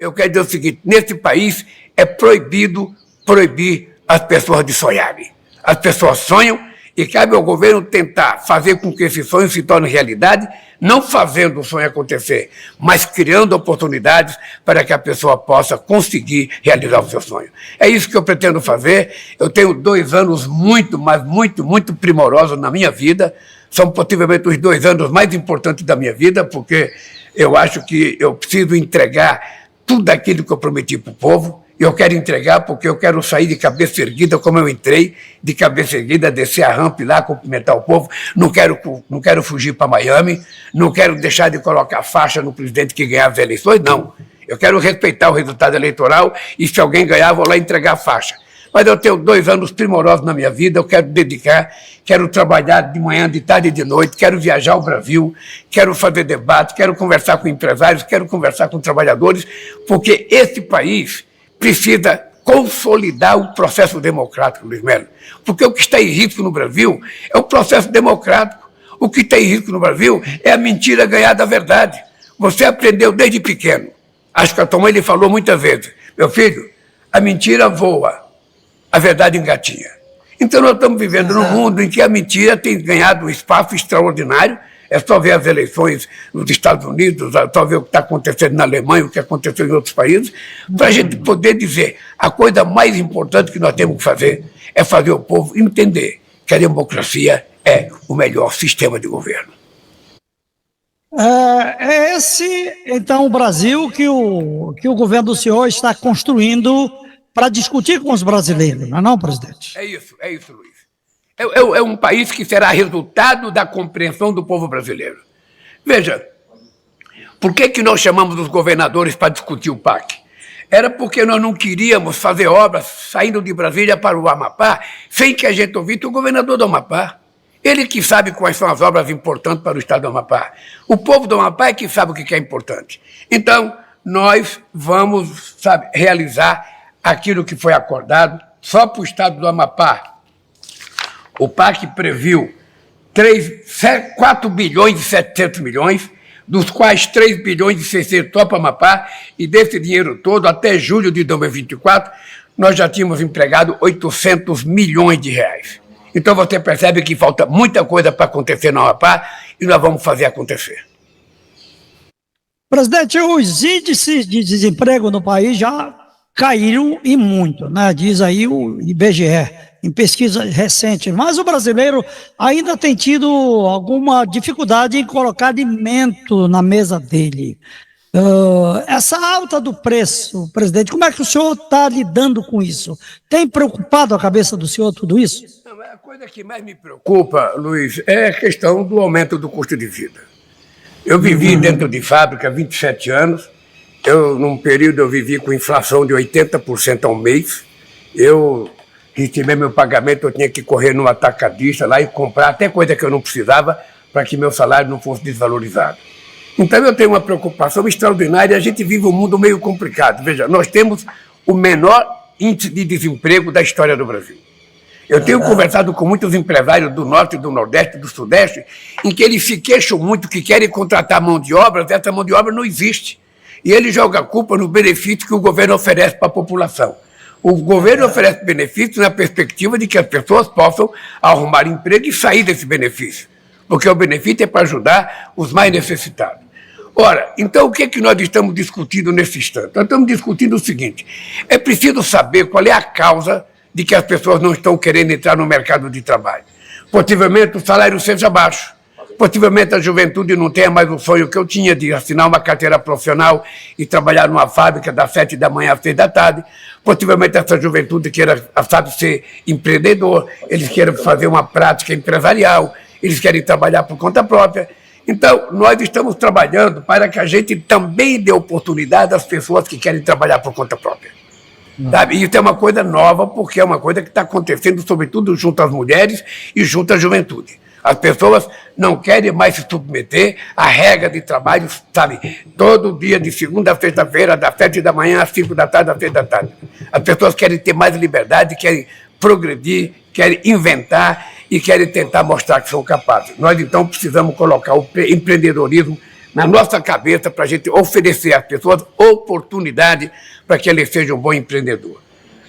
eu quero dizer o seguinte, nesse país é proibido proibir as pessoas de sonharem. As pessoas sonham e cabe ao governo tentar fazer com que esse sonho se torne realidade, não fazendo o sonho acontecer, mas criando oportunidades para que a pessoa possa conseguir realizar o seu sonho. É isso que eu pretendo fazer. Eu tenho 2 anos muito, mas muito primorosos na minha vida. São possivelmente os 2 anos mais importantes da minha vida, porque eu acho que eu preciso entregar tudo aquilo que eu prometi para o povo. Eu quero entregar porque eu quero sair de cabeça erguida como eu entrei, de cabeça erguida, descer a rampa e lá cumprimentar o povo. Não quero fugir para Miami, não quero deixar de colocar faixa no presidente que ganhar as eleições, não. Eu quero respeitar o resultado eleitoral e se alguém ganhar, vou lá entregar a faixa. Mas eu tenho 2 anos primorosos na minha vida, eu quero dedicar, quero trabalhar de manhã, de tarde e de noite, quero viajar ao Brasil, quero fazer debate, quero conversar com empresários, quero conversar com trabalhadores, porque esse país precisa consolidar o processo democrático, Luiz Melo. Porque o que está em risco no Brasil é o processo democrático. O que está em risco no Brasil é a mentira ganhar da verdade. Você aprendeu desde pequeno. Acho que a tua mãe lhe falou muitas vezes, meu filho, a mentira voa, a verdade engatinha. Então nós estamos vivendo num mundo em que a mentira tem ganhado um espaço extraordinário. É só ver as eleições nos Estados Unidos, é só ver o que está acontecendo na Alemanha, o que aconteceu em outros países, para a gente poder dizer a coisa mais importante que nós temos que fazer é fazer o povo entender que a democracia é o melhor sistema de governo. É esse, então, o Brasil que o governo do senhor está construindo para discutir com os brasileiros, não é não, presidente? É isso, Luiz. É um país que será resultado da compreensão do povo brasileiro. Veja, por que nós chamamos os governadores para discutir o PAC? Era porque nós não queríamos fazer obras saindo de Brasília para o Amapá sem que a gente ouvisse o governador do Amapá. Ele que sabe quais são as obras importantes para o estado do Amapá. O povo do Amapá é que sabe o que é importante. Então, nós vamos, realizar aquilo que foi acordado só para o estado do Amapá. O PAC previu 4 bilhões e 700 milhões, dos quais 3 bilhões e 600 só para o Amapá, e desse dinheiro todo, até julho de 2024, nós já tínhamos empregado 800 milhões de reais. Então você percebe que falta muita coisa para acontecer no Amapá e nós vamos fazer acontecer. Presidente, os índices de desemprego no país já caíram e muito, né? Diz aí o IBGE, em pesquisa recente, mas o brasileiro ainda tem tido alguma dificuldade em colocar alimento na mesa dele. Essa alta do preço, presidente, como é que o senhor está lidando com isso? Tem preocupado a cabeça do senhor tudo isso? Não, a coisa que mais me preocupa, Luiz, é a questão do aumento do custo de vida. Eu vivi dentro de fábrica há 27 anos, num período eu vivi com inflação de 80% ao mês, eu receber meu pagamento, eu tinha que correr no atacadista lá e comprar até coisa que eu não precisava para que meu salário não fosse desvalorizado. Então eu tenho uma preocupação extraordinária, a gente vive um mundo meio complicado. Veja, nós temos o menor índice de desemprego da história do Brasil. Eu tenho conversado com muitos empresários do Norte, do Nordeste, do Sudeste, em que eles se queixam muito que querem contratar mão de obra, essa mão de obra não existe. E eles jogam a culpa no benefício que o governo oferece para a população. O governo oferece benefícios na perspectiva de que as pessoas possam arrumar emprego e sair desse benefício, porque o benefício é para ajudar os mais necessitados. Ora, então o que é que nós estamos discutindo nesse instante? Nós estamos discutindo o seguinte, é preciso saber qual é a causa de que as pessoas não estão querendo entrar no mercado de trabalho. Possivelmente o salário seja baixo, possivelmente a juventude não tenha mais o sonho que eu tinha de assinar uma carteira profissional e trabalhar numa fábrica das 7 da manhã às 6 da tarde, possivelmente essa juventude queira, ser empreendedor, eles queiram fazer uma prática empresarial, eles querem trabalhar por conta própria. Então, nós estamos trabalhando para que a gente também dê oportunidade às pessoas que querem trabalhar por conta própria. Sabe? E isso é uma coisa nova, porque é uma coisa que está acontecendo, sobretudo, junto às mulheres e junto à juventude. As pessoas não querem mais se submeter à regra de trabalho, sabe, todo dia, de segunda a sexta-feira, das 7 da manhã às 5 da tarde, às 6 da tarde. As pessoas querem ter mais liberdade, querem progredir, querem inventar e querem tentar mostrar que são capazes. Nós, então, precisamos colocar o empreendedorismo na nossa cabeça para a gente oferecer às pessoas oportunidade para que ele seja um bom empreendedor.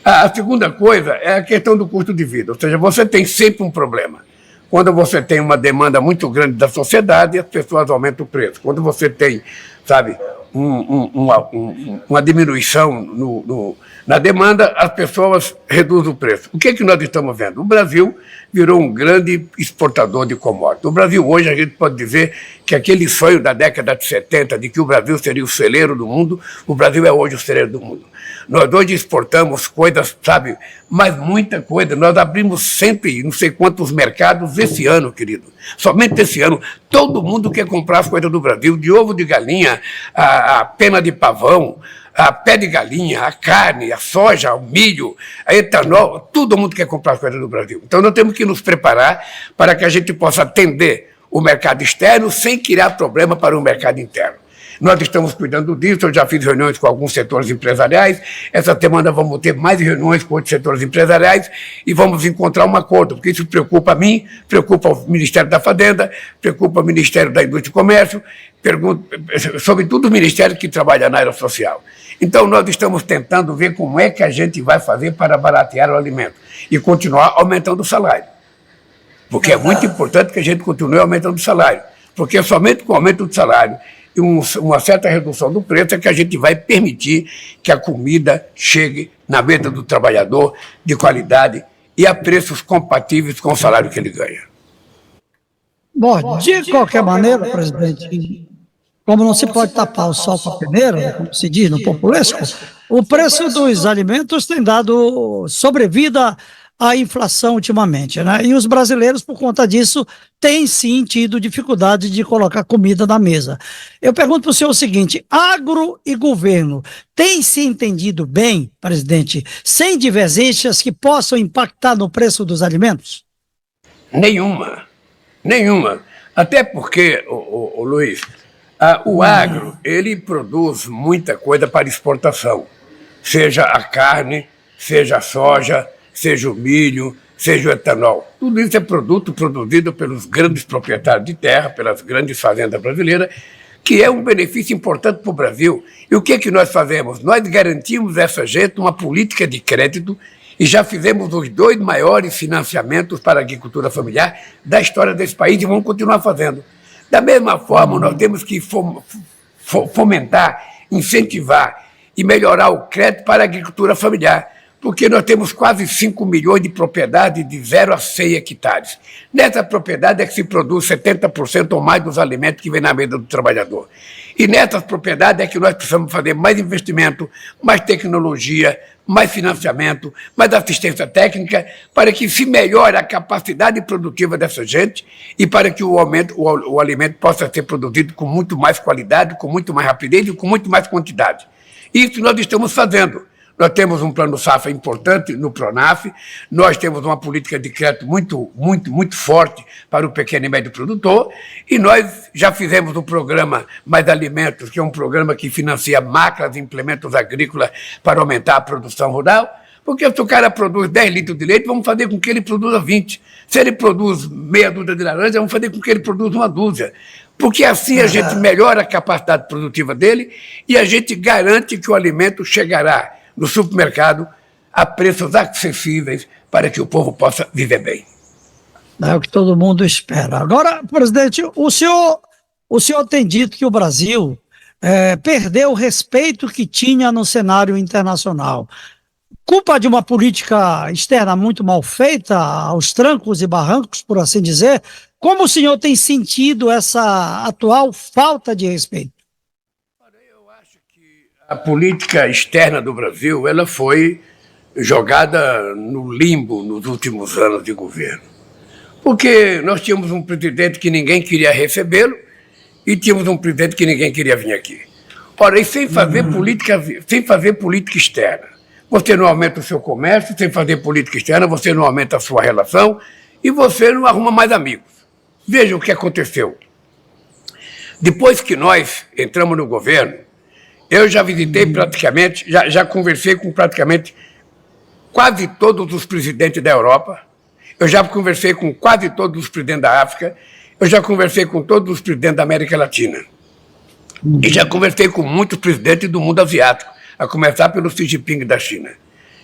A segunda coisa é a questão do custo de vida, ou seja, você tem sempre um problema. Quando você tem uma demanda muito grande da sociedade, as pessoas aumentam o preço. Quando você tem, sabe, uma diminuição na demanda, as pessoas reduzem o preço. O que é que nós estamos vendo? O Brasil virou um grande exportador de commodities. O Brasil hoje, a gente pode dizer que aquele sonho da década de 70, de que o Brasil seria o celeiro do mundo, o Brasil é hoje o celeiro do mundo. Nós hoje exportamos coisas, sabe, mas muita coisa. Nós abrimos sempre, não sei quantos mercados esse ano, querido. Somente esse ano, todo mundo quer comprar as coisas do Brasil, de ovo de galinha, a pena de pavão, a pé de galinha, a carne, a soja, o milho, a etanol, todo mundo quer comprar as coisas do Brasil. Então nós temos que nos preparar para que a gente possa atender o mercado externo sem criar problema para o mercado interno. Nós estamos cuidando disso, eu já fiz reuniões com alguns setores empresariais, essa semana vamos ter mais reuniões com outros setores empresariais e vamos encontrar um acordo, porque isso preocupa a mim, preocupa o Ministério da Fazenda, preocupa o Ministério da Indústria e Comércio, sobretudo o Ministério que trabalha na área social. Então, nós estamos tentando ver como é que a gente vai fazer para baratear o alimento e continuar aumentando o salário. Porque é muito importante que a gente continue aumentando o salário, porque somente com o aumento do salário e uma certa redução do preço é que a gente vai permitir que a comida chegue na mesa do trabalhador de qualidade e a preços compatíveis com o salário que ele ganha. Bom, de qualquer maneira, presidente, como não se pode tapar o sol com a peneira, como se diz no populesco, o preço dos alimentos tem dado sobrevida à inflação ultimamente, né? E os brasileiros, por conta disso, têm sim tido dificuldade de colocar comida na mesa. Eu pergunto para o senhor o seguinte: agro e governo têm se entendido bem, presidente, sem divergências que possam impactar no preço dos alimentos? Nenhuma. Até porque, Luiz, o agro, ele produz muita coisa para exportação, seja a carne, seja a soja, seja o milho, seja o etanol. Tudo isso é produto produzido pelos grandes proprietários de terra, pelas grandes fazendas brasileiras, que é um benefício importante para o Brasil. E o que é que nós fazemos? Nós garantimos a essa gente uma política de crédito e já fizemos os 2 maiores financiamentos para a agricultura familiar da história desse país e vamos continuar fazendo. Da mesma forma, nós temos que fomentar, incentivar e melhorar o crédito para a agricultura familiar, porque nós temos quase 5 milhões de propriedades de 0 a 6 hectares. Nessa propriedade é que se produz 70% ou mais dos alimentos que vem na mesa do trabalhador. E nessas propriedades é que nós precisamos fazer mais investimento, mais tecnologia, mais financiamento, mais assistência técnica, para que se melhore a capacidade produtiva dessa gente e para que o alimento possa ser produzido com muito mais qualidade, com muito mais rapidez e com muito mais quantidade. Isso nós estamos fazendo. Nós temos um plano safra importante no Pronaf, nós temos uma política de crédito muito forte para o pequeno e médio produtor, e nós já fizemos o programa Mais Alimentos, que é um programa que financia máquinas e implementos agrícolas para aumentar a produção rural, porque se o cara produz 10 litros de leite, vamos fazer com que ele produza 20. Se ele produz meia dúzia de laranja, vamos fazer com que ele produza uma dúzia. Porque assim a gente melhora a capacidade produtiva dele e a gente garante que o alimento chegará no supermercado a preços acessíveis para que o povo possa viver bem. É o que todo mundo espera. Agora, presidente, o senhor tem dito que o Brasil perdeu o respeito que tinha no cenário internacional. Culpa de uma política externa muito mal feita, aos trancos e barrancos, por assim dizer? Como o senhor tem sentido essa atual falta de respeito? A política externa do Brasil ela foi jogada no limbo nos últimos anos de governo. Porque nós tínhamos um presidente que ninguém queria recebê-lo e tínhamos um presidente que ninguém queria vir aqui. Ora, e sem fazer política externa. Você não aumenta o seu comércio, sem fazer política externa, você não aumenta a sua relação e você não arruma mais amigos. Veja o que aconteceu. Depois que nós entramos no governo, eu já visitei praticamente, já conversei com praticamente quase todos os presidentes da Europa, eu já conversei com quase todos os presidentes da África, eu já conversei com todos os presidentes da América Latina. E já conversei com muitos presidentes do mundo asiático, a começar pelo Xi Jinping da China.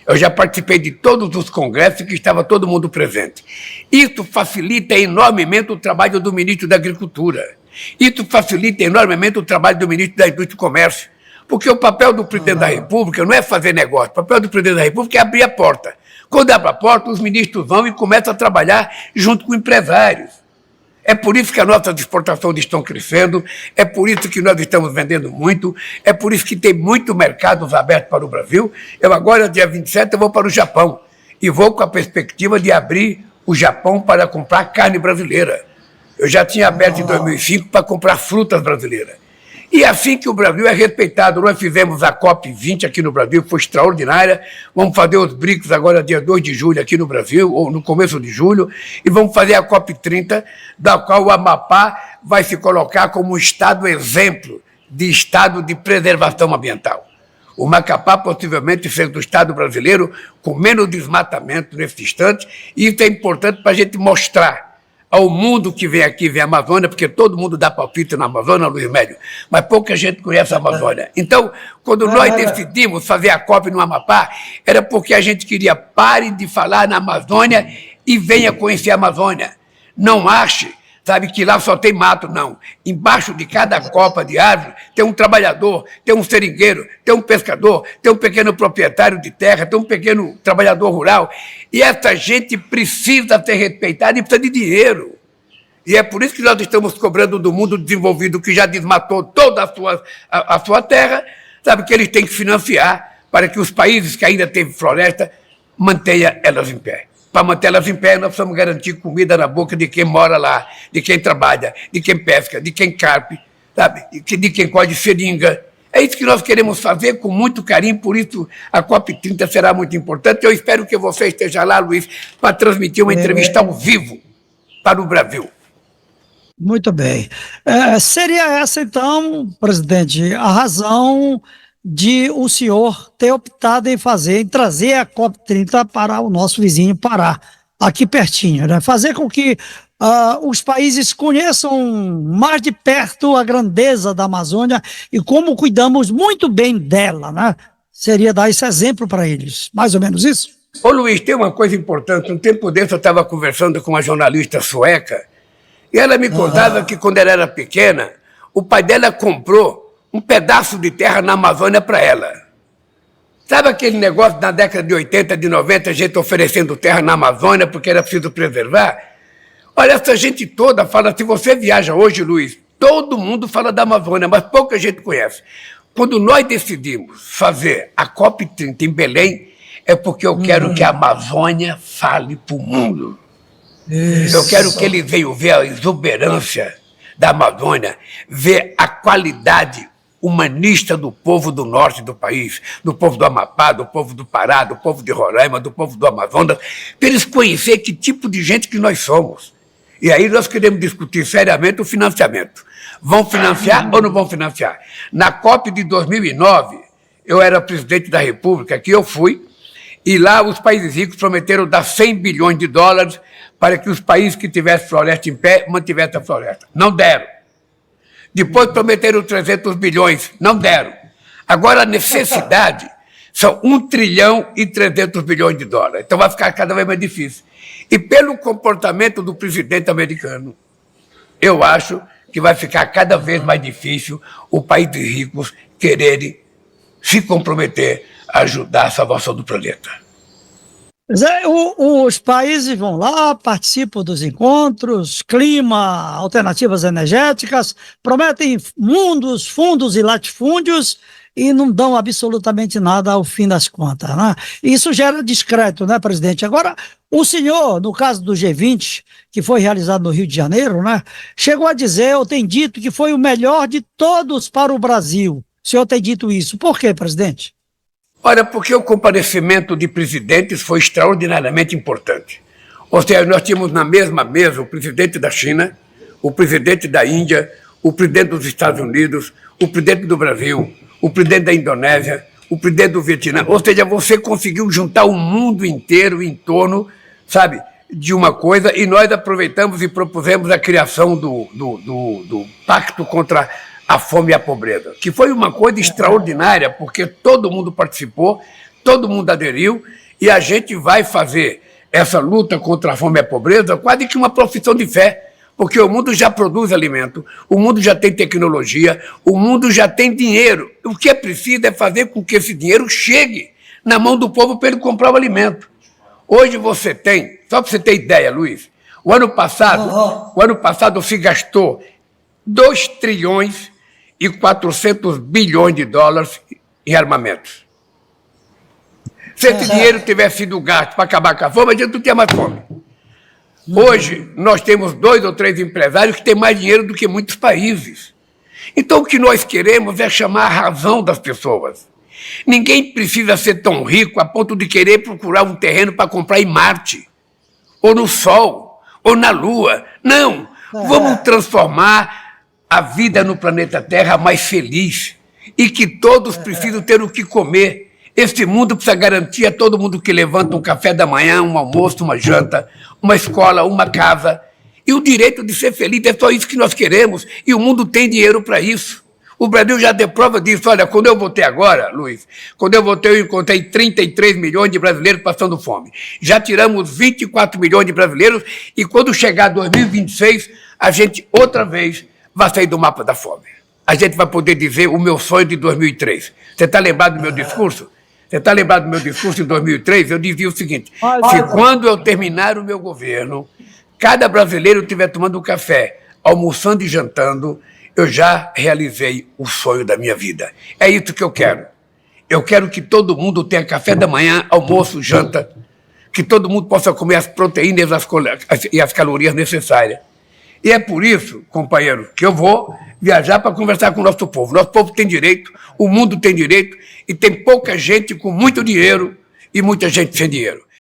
Eu já participei de todos os congressos que estava todo mundo presente. Isso facilita enormemente o trabalho do ministro da Agricultura. Isso facilita enormemente o trabalho do ministro da Indústria e Comércio. Porque o papel do presidente da República não é fazer negócio, o papel do presidente da República é abrir a porta. Quando abre a porta, os ministros vão e começam a trabalhar junto com empresários. É por isso que as nossas exportações estão crescendo, é por isso que nós estamos vendendo muito, é por isso que tem muito mercados abertos para o Brasil. Eu agora, dia 27, eu vou para o Japão e vou com a perspectiva de abrir o Japão para comprar carne brasileira. Eu já tinha aberto em 2005 para comprar frutas brasileiras. E assim que o Brasil é respeitado, nós fizemos a COP20 aqui no Brasil, foi extraordinária, vamos fazer os BRICS agora dia 2 de julho aqui no Brasil, ou no começo de julho, e vamos fazer a COP30, da qual o Amapá vai se colocar como um estado exemplo de estado de preservação ambiental. O Macapá possivelmente sendo o estado brasileiro com menos desmatamento nesse instante, e isso é importante para a gente mostrar ao mundo que vem aqui, vem a Amazônia, porque todo mundo dá palpite na Amazônia, Luiz Médio, mas pouca gente conhece a Amazônia. Então, quando nós decidimos fazer a COP no Amapá, era porque a gente queria pare de falar na Amazônia e venha conhecer a Amazônia. Não ache, sabe, que lá só tem mato, não. Embaixo de cada copa de árvore tem um trabalhador, tem um seringueiro, tem um pescador, tem um pequeno proprietário de terra, tem um pequeno trabalhador rural. E essa gente precisa ser respeitada e precisa de dinheiro. E é por isso que nós estamos cobrando do mundo desenvolvido, que já desmatou toda a sua terra, sabe, que eles têm que financiar para que os países que ainda têm floresta mantenham elas em pé. Para manter elas em pé, nós precisamos garantir comida na boca de quem mora lá, de quem trabalha, de quem pesca, de quem carpe, sabe? De quem colhe seringa. É isso que nós queremos fazer com muito carinho, por isso a COP30 será muito importante. Eu espero que você esteja lá, Luiz, para transmitir uma entrevista ao vivo para o Brasil. Muito bem. Seria essa, então, presidente, a razão de o senhor ter optado em trazer a COP30 para o nosso vizinho Pará, aqui pertinho, né? Fazer com que os países conheçam mais de perto a grandeza da Amazônia e como cuidamos muito bem dela, né? Seria dar esse exemplo para eles, mais ou menos isso? Ô Luiz, tem uma coisa importante. Um tempo desse eu estava conversando com uma jornalista sueca e ela me contava que quando ela era pequena, o pai dela comprou um pedaço de terra na Amazônia para ela. Sabe aquele negócio na década de 80, de 90, a gente oferecendo terra na Amazônia porque era preciso preservar? Olha, essa gente toda fala, se você viaja hoje, Luiz, todo mundo fala da Amazônia, mas pouca gente conhece. Quando nós decidimos fazer a COP30 em Belém, é porque eu quero que a Amazônia fale para o mundo. Isso. Eu quero que eles venham ver a exuberância da Amazônia, ver a qualidade humanista do povo do norte do país, do povo do Amapá, do povo do Pará, do povo de Roraima, do povo do Amazonas, para eles conhecerem que tipo de gente que nós somos. E aí nós queremos discutir seriamente o financiamento. Vão financiar ou não vão financiar? Na COP de 2009, eu era presidente da República, que eu fui, e lá os países ricos prometeram dar 100 bilhões de dólares para que os países que tivessem floresta em pé mantivessem a floresta. Não deram. Depois prometeram 300 bilhões, não deram. Agora a necessidade são 1 trilhão e 300 bilhões de dólares. Então vai ficar cada vez mais difícil. E pelo comportamento do presidente americano, eu acho que vai ficar cada vez mais difícil o país de ricos quererem se comprometer a ajudar a salvação do planeta. Os países vão lá, participam dos encontros, clima, alternativas energéticas, prometem mundos, fundos e latifúndios e não dão absolutamente nada ao fim das contas, né? Isso gera descrédito, né, presidente? Agora, o senhor, no caso do G20, que foi realizado no Rio de Janeiro, né, chegou a dizer, ou tem dito, que foi o melhor de todos para o Brasil. O senhor tem dito isso. Por quê, presidente? Olha, porque o comparecimento de presidentes foi extraordinariamente importante. Ou seja, nós tínhamos na mesma mesa o presidente da China, o presidente da Índia, o presidente dos Estados Unidos, o presidente do Brasil, o presidente da Indonésia, o presidente do Vietnã. Ou seja, você conseguiu juntar o mundo inteiro em torno, sabe, de uma coisa, e nós aproveitamos e propusemos a criação do Pacto contra a fome e a pobreza, que foi uma coisa extraordinária, porque todo mundo participou, todo mundo aderiu, e a gente vai fazer essa luta contra a fome e a pobreza quase que uma profissão de fé, porque o mundo já produz alimento, o mundo já tem tecnologia, o mundo já tem dinheiro. O que é preciso é fazer com que esse dinheiro chegue na mão do povo para ele comprar o alimento. Hoje você tem, só para você ter ideia, Luiz, o ano passado se gastou 2 trilhões e 400 bilhões de dólares em armamentos. Se esse dinheiro tivesse sido gasto para acabar com a fome, a gente não tinha mais fome. Hoje, nós temos 2 ou 3 empresários que têm mais dinheiro do que muitos países. Então, o que nós queremos é chamar a razão das pessoas. Ninguém precisa ser tão rico a ponto de querer procurar um terreno para comprar em Marte, ou no Sol, ou na Lua. Não, vamos transformar a vida no planeta Terra mais feliz e que todos precisam ter o que comer. Este mundo precisa garantir a todo mundo que levanta um café da manhã, um almoço, uma janta, uma escola, uma casa. E o direito de ser feliz é só isso que nós queremos, e o mundo tem dinheiro para isso. O Brasil já deu prova disso. Olha, quando eu votei agora, Luiz, quando eu votei, eu encontrei 33 milhões de brasileiros passando fome. Já tiramos 24 milhões de brasileiros, e quando chegar 2026, a gente outra vez vai sair do mapa da fome. A gente vai poder dizer o meu sonho de 2003. Você está lembrado do meu discurso? Você está lembrado do meu discurso em 2003? Eu dizia o seguinte: se quando eu terminar o meu governo, cada brasileiro estiver tomando um café, almoçando e jantando, eu já realizei o sonho da minha vida. É isso que eu quero. Eu quero que todo mundo tenha café da manhã, almoço, janta, que todo mundo possa comer as proteínas e as calorias necessárias. E é por isso, companheiro, que eu vou viajar para conversar com o nosso povo. Nosso povo tem direito, o mundo tem direito, e tem pouca gente com muito dinheiro e muita gente sem dinheiro.